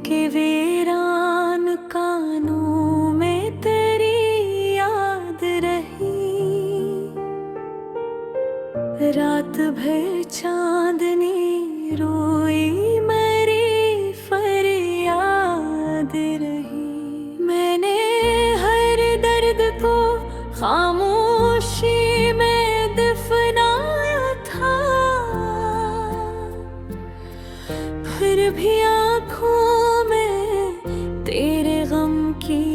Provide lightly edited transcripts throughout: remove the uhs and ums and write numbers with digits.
के वीरान कानों में तेरी याद रही। रात भर चांदनी रोई मेरी फरियाद रही। मैंने हर दर्द को खामोशी में दफनाया था, फिर भी आँखों में तेरे गम की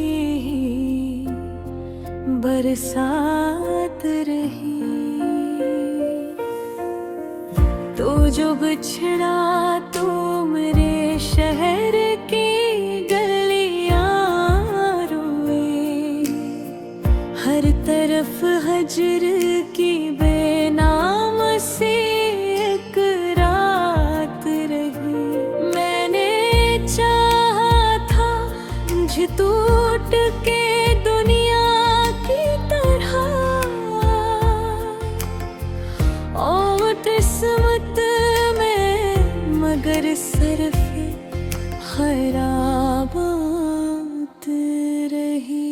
बरसात रही। तो जो बिछड़ा तो मेरे शहर की गलियां रोए, हर तरफ हजर की बेनाम सी एक रात रही। मैंने चाहा था मुझे टूट के दुनिया की तरह, और किस्मत में मगर सिर्फ खराबात रही।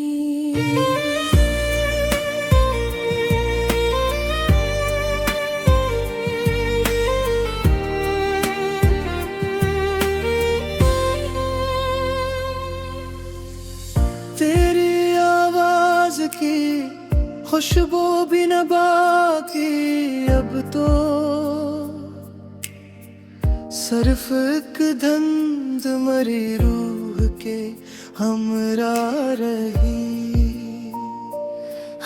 तेरी आवाज की खुशबू भी न बाकी अब तो, सिर्फ एक धंध मरी रूह के हमरा रही।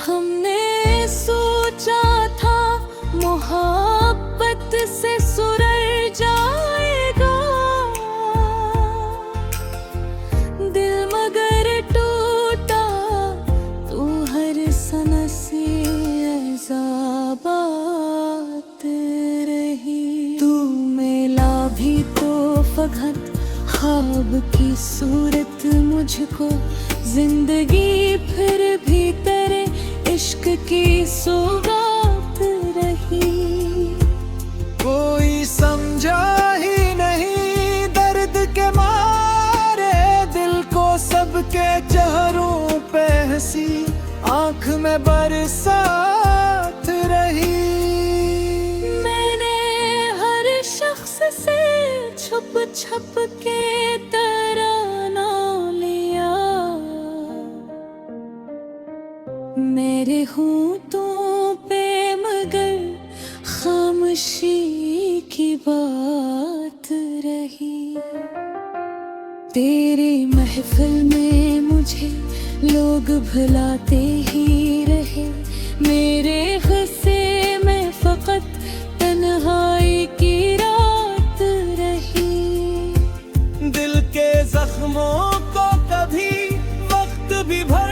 हमने सोचा था मोहब्बत से सुरल जाएगा दिल, मगर टूटा तू हर सनसी अज़ाबात रही। तू मिला भी तो फकत ख्वाब की सूरत मुझको, जिंदगी फिर भी तेरे इश्क की सौगात रही। कोई समझा ही नहीं दर्द के मारे दिल को, सबके चेहरों पे हंसी आंख में बरसात रही। मैंने हर शख्स से छुप छुप के तराना लिया, मेरे होंठों पे मगर खामोशी की बात रही। तेरी महफिल में मुझे लोग भुलाते ही रहे, मेरे हिस्से में फकत तन्हाई की रात रही। दिल के जख्मों को कभी वक्त भी भर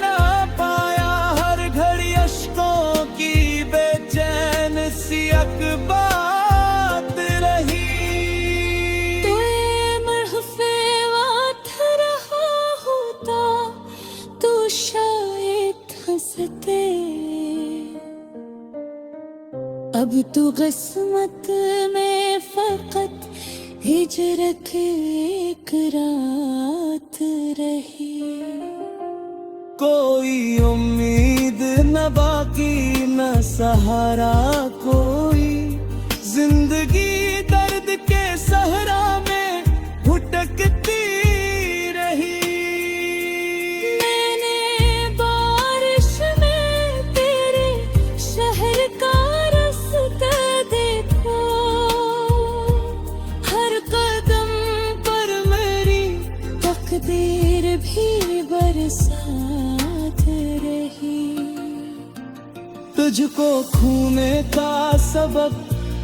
ना पाया, हर घड़ी अश्कों की बेचैन सी अकबात रही। तो ये महफिल बात रहा होता तो शायद हंसते, अब तो किस्मत में फकत हिजरत एक रात रही। कोई उम्मीद न बाकी न सहारा कोई, जिंदगी दर्द के सहरा में भुटकती रही। मैंने बारिश में तेरे शहर का रास्ता देखा, हर कदम पर मेरी तकदीर भी बरसात रही। तुझको खूने का सबक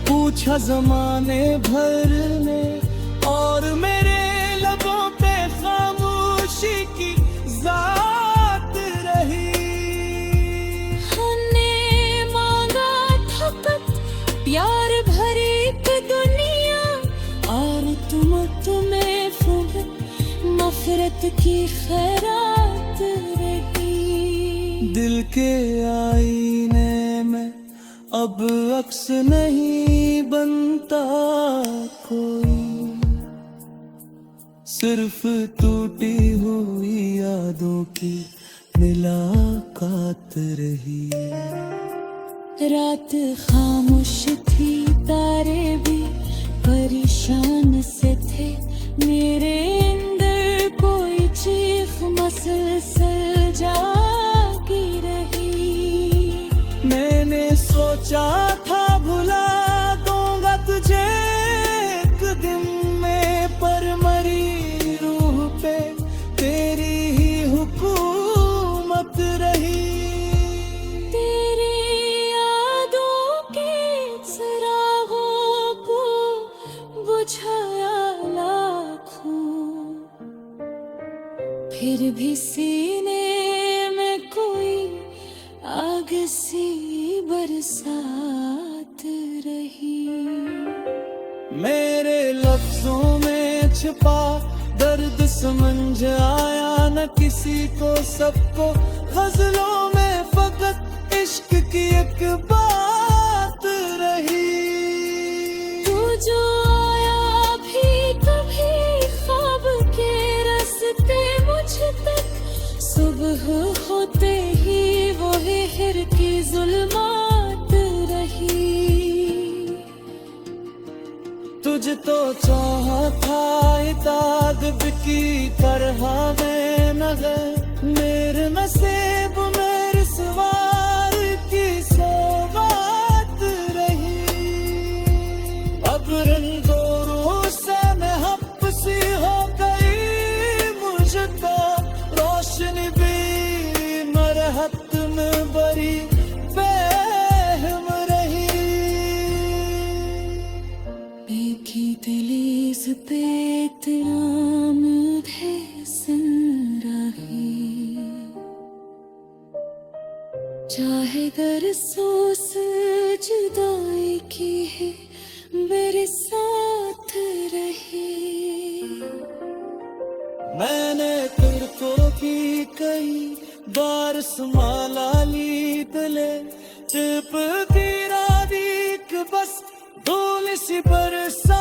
पूछा जमाने भर ने, और मेरे लबों पे खामोशी की ज़ात रही। हमने मांगा था प्यार भरी एक दुनिया, और तुम्हें फूल नफरत की खैरात रही। दिल के आईने में अब अक्स नहीं बनता कोई, सिर्फ टूटी हुई यादों की मुलाकात रही। रात खामोश थी, तारे भी परेशान से थे, मेरे अंदर कोई चीख मसलसल जागी रही। मैंने सोचा था भुला दूंगा तुझे एक दिन में, पर मरी रूह पे तेरी ही हुकूमत रही। तेरी यादों के चिरागों को बुझाया लाखों, फिर भी सीने में कोई आग सी बरसात रही। मेरे लफ्जों में छिपा दर्द समझ आया न किसी को, सबको गजलों में फकत इश्क की एक बात रही। तू जो आया भी कभी ख्वाब के रास्ते मुझ तक, सुबह होते ही वो हिर की जुल्मात रही। तुझ तो चाहा था इताद की तरह मैं नगर, मेरे नसीब में रिसवार की सौगात रही। अब रंगों से मैं हपसी हो गई, मुझको रोशनी भी मरहत में बरी बेहम रही। की दहलीज पे इतराम है सन रही, चाहे गर सोस जुदाई की है मेरे साथ रही। मैंने तेरे को भी कई बार संभाला ली तले, चिपकी रात बस धूल सी बरसा